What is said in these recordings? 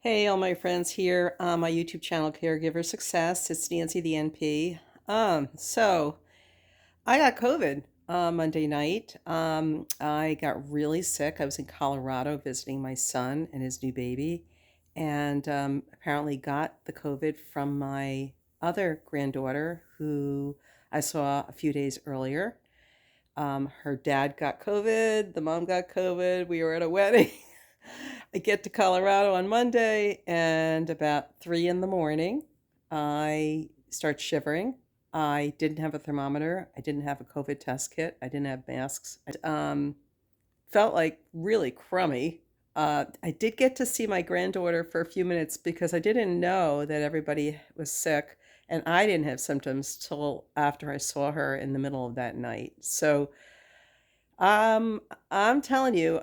Hey, all my friends here on my YouTube channel, Caregiver Success. It's Nancy the NP. So I got COVID Monday night. I got really sick. I was in Colorado visiting my son and his new baby, and apparently got the COVID from my other granddaughter who I saw a few days earlier. Her dad got COVID, the mom got COVID. We were at a wedding. I get to Colorado on Monday, and about 3 in the morning, I start shivering. I didn't have a thermometer. I didn't have a COVID test kit. I didn't have masks. Felt like really crummy. I did get to see my granddaughter for a few minutes because I didn't know that everybody was sick, and I didn't have symptoms till after I saw her in the middle of that night. So um, I'm telling you,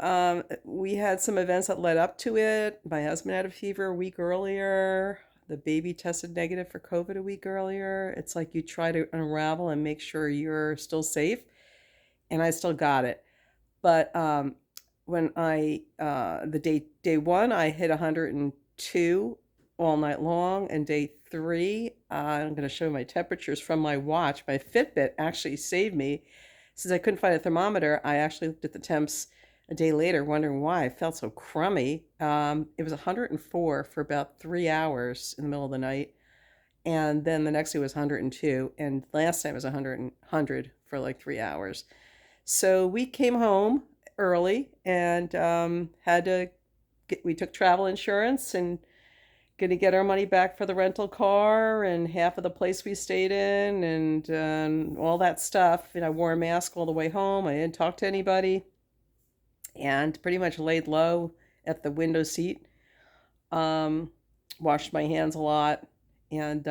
we had some events that led up to it. My husband had a fever a week earlier. The baby tested negative for COVID a week earlier. It's like you try to unravel and make sure you're still safe, and I still got it. But when the day one, I hit 102 all night long, and day three, I'm going to show my temperatures from my watch. My Fitbit actually saved me. Since I couldn't find a thermometer, I actually looked at the temps a day later, wondering why I felt so crummy. It was 104 for about 3 hours in the middle of the night. And then the next day was 102. And last night was 100 for like 3 hours. So we came home early and we took travel insurance and going to get our money back for the rental car and half of the place we stayed in and all that stuff. And I wore a mask all the way home. I didn't talk to anybody and pretty much laid low at the window seat. Washed my hands a lot. And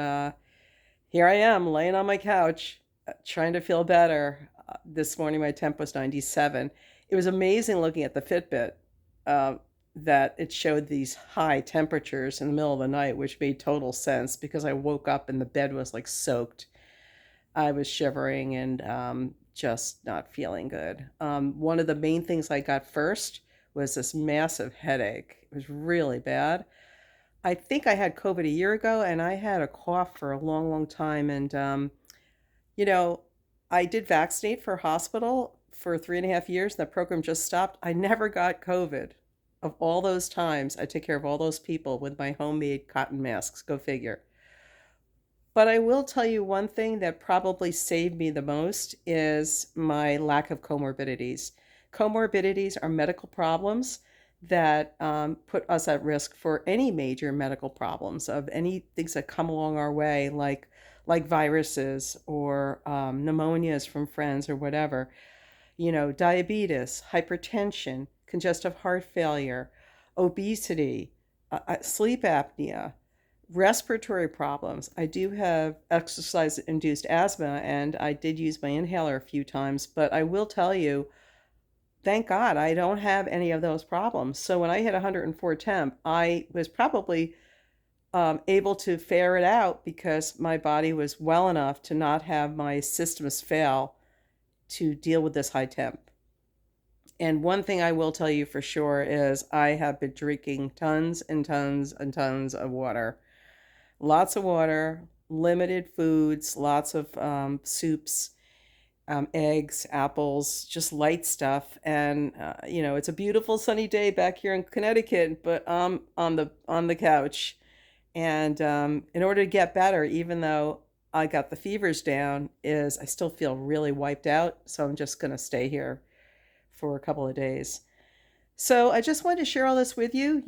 here I am laying on my couch trying to feel better. This morning my temp was 97. It was amazing looking at the Fitbit. That it showed these high temperatures in the middle of the night, which made total sense because I woke up and the bed was like soaked. I was shivering and just not feeling good. One of the main things I got first was this massive headache. It was really bad. I think I had COVID a year ago and I had a cough for a long, long time. And, you know, I did vaccinate for hospital for 3.5 years. And the program just stopped. I never got COVID. Of all those times, I took care of all those people with my homemade cotton masks. Go figure. But I will tell you one thing that probably saved me the most is my lack of comorbidities. Comorbidities are medical problems that put us at risk for any major medical problems of any things that come along our way, like viruses or pneumonias from friends or whatever. Diabetes, hypertension, congestive heart failure, obesity, sleep apnea, respiratory problems. I do have exercise induced asthma, and I did use my inhaler a few times, but I will tell you, thank God I don't have any of those problems. So when I hit 104 temp, I was probably able to fare it out because my body was well enough to not have my systems fail to deal with this high temp. And one thing I will tell you for sure is I have been drinking tons and tons and tons of water. Lots of water, limited foods, lots of soups, eggs, apples, just light stuff. And it's a beautiful sunny day back here in Connecticut, but I'm on the couch. And in order to get better, even though I got the fevers down, is I still feel really wiped out. So I'm just going to stay here for a couple of days. So I just wanted to share all this with you.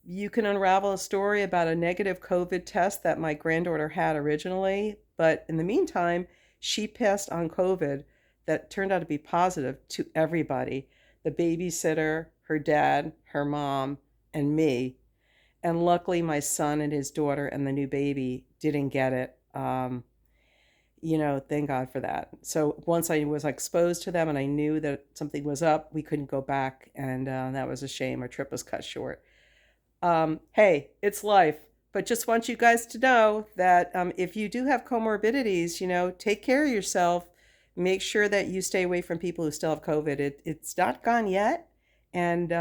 You can unravel a story about a negative COVID test that my granddaughter had originally, but in the meantime, she passed on COVID that turned out to be positive to everybody: the babysitter, her dad, her mom, and me. And luckily, my son and his daughter and the new baby didn't get it. Thank God for that. So once I was exposed to them and I knew that something was up, we couldn't go back. And that was a shame. Our trip was cut short. Hey, it's life. But just want you guys to know that if you do have comorbidities, take care of yourself. Make sure that you stay away from people who still have COVID. It's not gone yet. And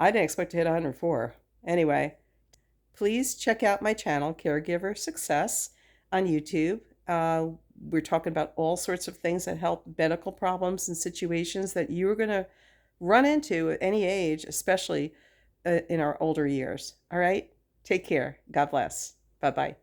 I didn't expect to hit 104. Anyway, please check out my channel, Caregiver Success, on YouTube. We're talking about all sorts of things that help medical problems and situations that you're going to run into at any age, especially in our older years. All right? Take care. God bless. Bye bye.